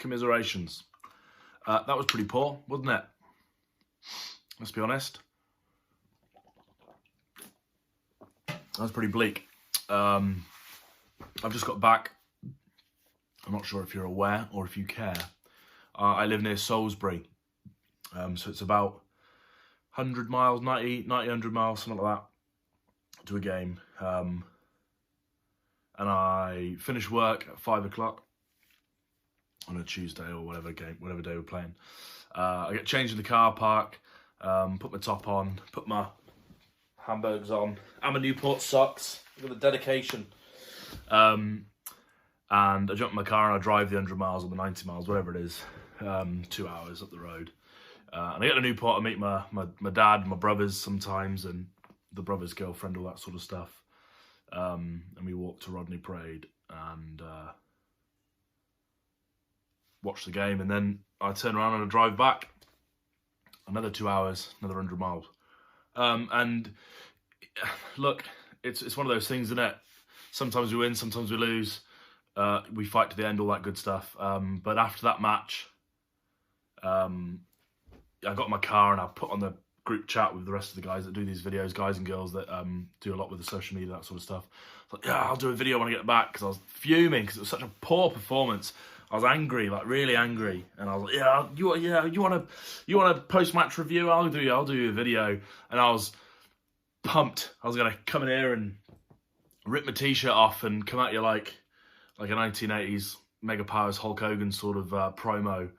commiserations. That was pretty poor, wasn't it? Let's be honest. That was pretty bleak. I've just got back. I'm not sure if you're aware or if you care. I live near Salisbury. So it's about 100 miles, 90, 100 miles, something like that, to a game. And I finish work at 5 o'clock on a Tuesday or whatever day we're playing. I get changed in the car park, put my top on, put my hamburgers on, and my Newport socks with a dedication. And I jump in my car and I drive the 100 miles or the 90 miles, whatever it is, 2 hours up the road. And I get to Newport and meet my dad, my brothers sometimes, and the brother's girlfriend, all that sort of stuff. And we walk to Rodney Parade and watch the game, and then I turn around and I drive back. Another 2 hours, another 100 miles. And look, it's one of those things, isn't it? Sometimes we win, sometimes we lose. We fight to the end, all that good stuff. But after that match, I got in my car and I put on the group chat with the rest of the guys that do these videos, guys and girls that do a lot with the social media, that sort of stuff. I was like, yeah, I'll do a video when I get back, because I was fuming because it was such a poor performance. I was angry, like really angry, and I was like, yeah, you want a post-match review? I'll do you a video. And I was pumped. I was gonna come in here and rip my t-shirt off and come at you like a 1980s Mega Powers Hulk Hogan sort of promo,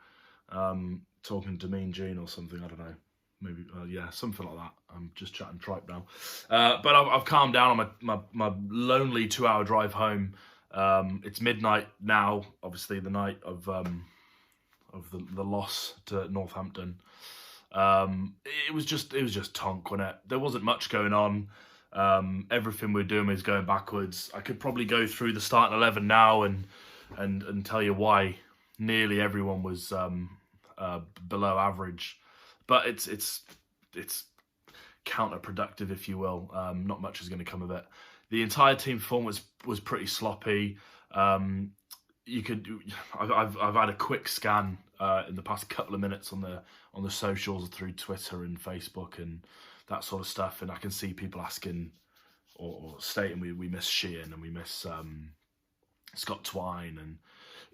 talking to Mean Gene or something. I don't know, maybe yeah, something like that. I'm just chatting tripe now, but I've calmed down on my lonely 2-hour drive home. It's midnight now, obviously the night of the loss to Northampton. It was just tonk, wasn't it? There wasn't much going on. Everything we're doing is going backwards. I could probably go through the starting 11 now and tell you why nearly everyone was below average, but it's counterproductive, if you will. Not much is going to come of it. The entire team performance was pretty sloppy. I've had a quick scan in the past couple of minutes on the socials through Twitter and Facebook and that sort of stuff, and I can see people asking or stating we miss Sheehan and we miss Scott Twine, and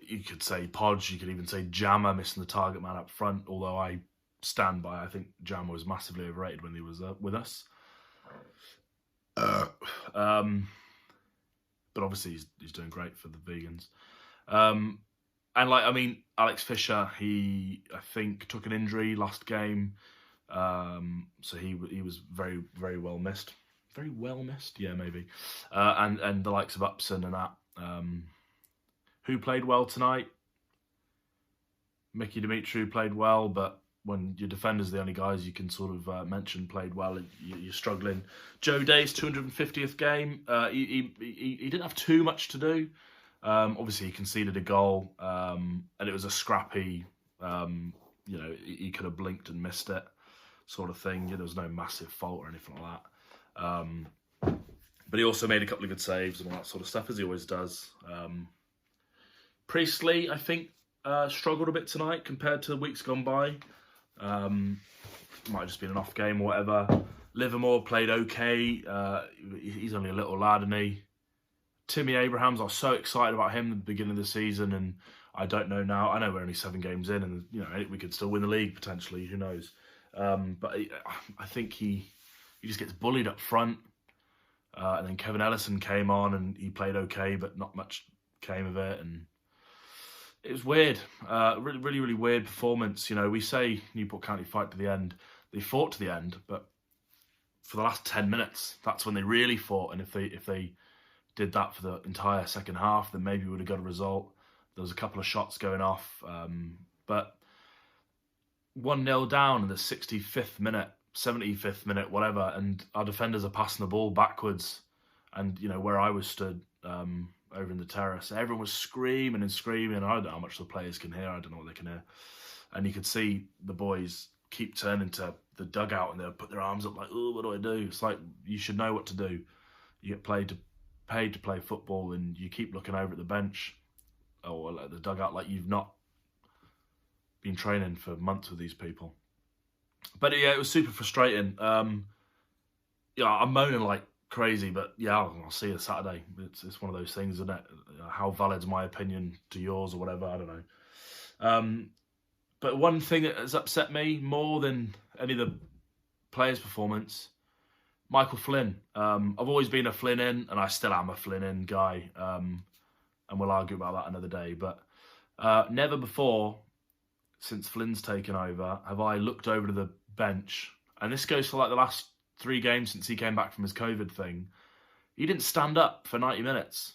you could say Podge, you could even say Jammer missing the target man up front, although I stand by, I think Jammer was massively overrated when he was with us. But obviously he's doing great for the vegans. And Alex Fisher, he I think took an injury last game, so he was very, very well missed. Very well missed, yeah, maybe. And the likes of Upson and that, who played well tonight. Mickey Dimitri played well, but when your defenders are the only guys you can sort of mention played well, you're struggling. Joe Day's 250th game. He didn't have too much to do. Obviously, he conceded a goal, and it was a scrappy, he could have blinked and missed it sort of thing. There was no massive fault or anything like that. But he also made a couple of good saves and all that sort of stuff, as he always does. Priestley, I think, struggled a bit tonight compared to the weeks gone by. Might have just been an off game or whatever. Livermore played okay. He's only a little lad, isn't he? Timmy Abrahams, I was so excited about him at the beginning of the season, and I don't know now. I know we're only 7 games in, and we could still win the league potentially. Who knows? But I think he just gets bullied up front. And then Kevin Ellison came on, and he played okay, but not much came of it, and it was weird. Really, really, really weird performance. We say Newport County fight to the end. They fought to the end, but for the last 10 minutes, that's when they really fought. And if they did that for the entire second half, then maybe we would have got a result. There was a couple of shots going off, but 1-0 down in the 65th minute, 75th minute, whatever, and our defenders are passing the ball backwards. And where I was stood, over in the terrace, everyone was screaming and screaming. I don't know how much the players can hear. I don't know what they can hear. And you could see the boys keep turning to the dugout and they'll put their arms up like, oh, what do I do? It's like, you should know what to do. You get paid to play football, and you keep looking over at the bench or at the dugout like you've not been training for months with these people. But yeah, it was super frustrating. Yeah, I'm moaning like crazy, but yeah, I'll see you Saturday. It's one of those things, isn't it? How valid's my opinion to yours or whatever? I don't know. But one thing that has upset me more than any of the players' performance, Michael Flynn. I've always been a Flynn in, and I still am a Flynn in guy. And we'll argue about that another day. But never before, since Flynn's taken over, have I looked over to the bench, and this goes for like the last 3 games since he came back from his COVID thing. He didn't stand up for 90 minutes.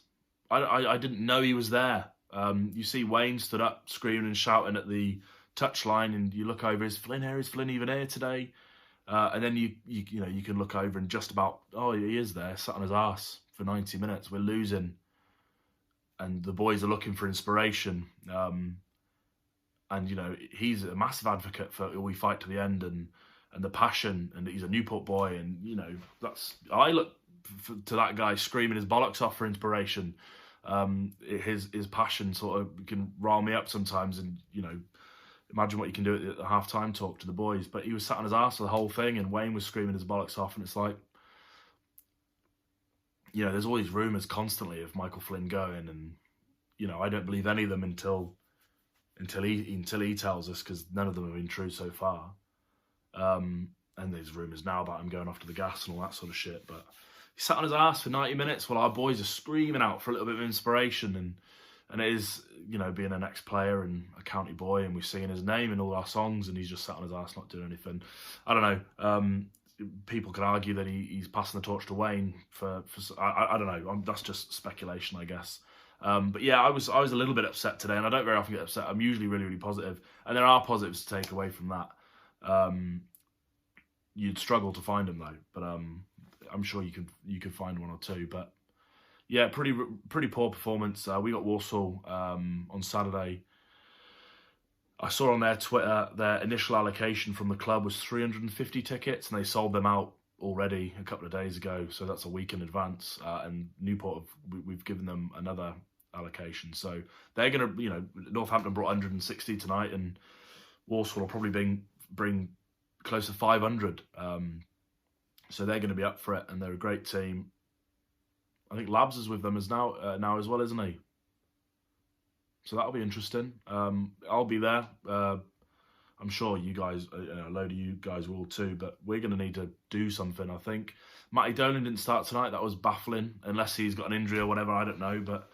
I didn't know he was there. You see Wayne stood up screaming and shouting at the touchline, and you look over, is Flynn here? Is Flynn even here today? And then you can look over and just about, oh, he is there, sat on his ass for 90 minutes. We're losing, and the boys are looking for inspiration. And he's a massive advocate for we fight to the end and the passion, and he's a Newport boy, and I look to that guy screaming his bollocks off for inspiration. His passion sort of can rile me up sometimes, and imagine what you can do at the half-time talk to the boys. But he was sat on his arse for the whole thing, and Wayne was screaming his bollocks off, and it's like, there's all these rumours constantly of Michael Flynn going, and I don't believe any of them until he tells us, because none of them have been true so far. And there's rumours now about him going off to the gas and all that sort of shit. But he sat on his ass for 90 minutes while our boys are screaming out for a little bit of inspiration. And it is, being an ex-player and a county boy, and we're singing his name in all our songs, and he's just sat on his ass not doing anything. I don't know. People could argue that he's passing the torch to Wayne for I don't know. That's just speculation, I guess. But yeah, I was a little bit upset today, and I don't very often get upset. I'm usually really, really positive, and there are positives to take away from that. You'd struggle to find them though, but I'm sure you could find one or two. But yeah, pretty poor performance. We got Walsall on Saturday. I saw on their Twitter their initial allocation from the club was 350 tickets, and they sold them out already a couple of days ago. So that's a week in advance. And Newport, we've given them another allocation. So they're going to, Northampton brought 160 tonight, and Walsall will probably bring close to 500. So they're going to be up for it, and they're a great team. I think Labs is with them now as well, isn't he? So that'll be interesting. I'll be there. I'm sure you guys, a load of you guys will too, but we're going to need to do something, I think. Matty Dolan didn't start tonight. That was baffling, unless he's got an injury or whatever, I don't know. But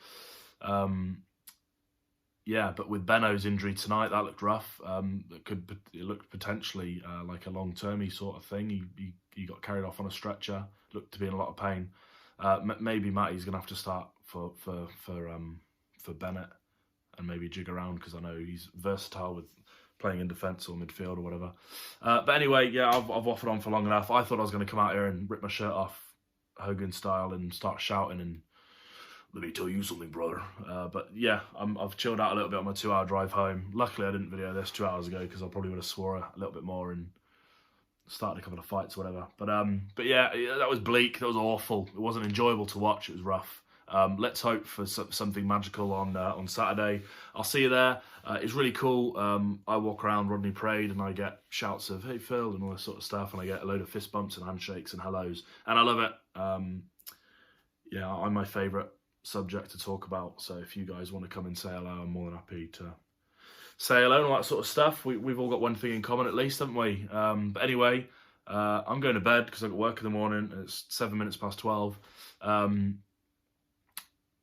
yeah, but with Benno's injury tonight, that looked rough. It looked potentially like a long-termy sort of thing. He got carried off on a stretcher, looked to be in a lot of pain. Maybe Matty's going to have to start for Bennett and maybe jig around, because I know he's versatile with playing in defence or midfield or whatever. But anyway, yeah, I've waffled on for long enough. I thought I was going to come out here and rip my shirt off Hogan style and start shouting and let me tell you something, brother. But yeah, I've chilled out a little bit on my 2-hour drive home. Luckily, I didn't video this 2 hours ago, because I probably would have swore a little bit more and started a couple of fights or whatever. But yeah, that was bleak. That was awful. It wasn't enjoyable to watch. It was rough. Let's hope for something magical on Saturday. I'll see you there. It's really cool. I walk around Rodney Parade and I get shouts of "Hey Phil" and all this sort of stuff, and I get a load of fist bumps and handshakes and hellos, and I love it. Yeah, I'm my favourite subject to talk about. So if you guys want to come and say hello, I'm more than happy to say hello and all that sort of stuff. We've all got one thing in common at least, haven't we? But anyway, I'm going to bed because I've got work in the morning. It's 7 minutes past 12.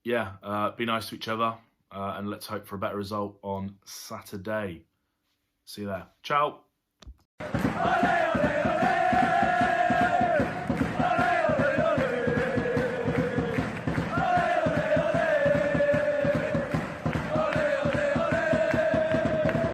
Yeah, be nice to each other, and let's hope for a better result on Saturday. See you there. Ciao.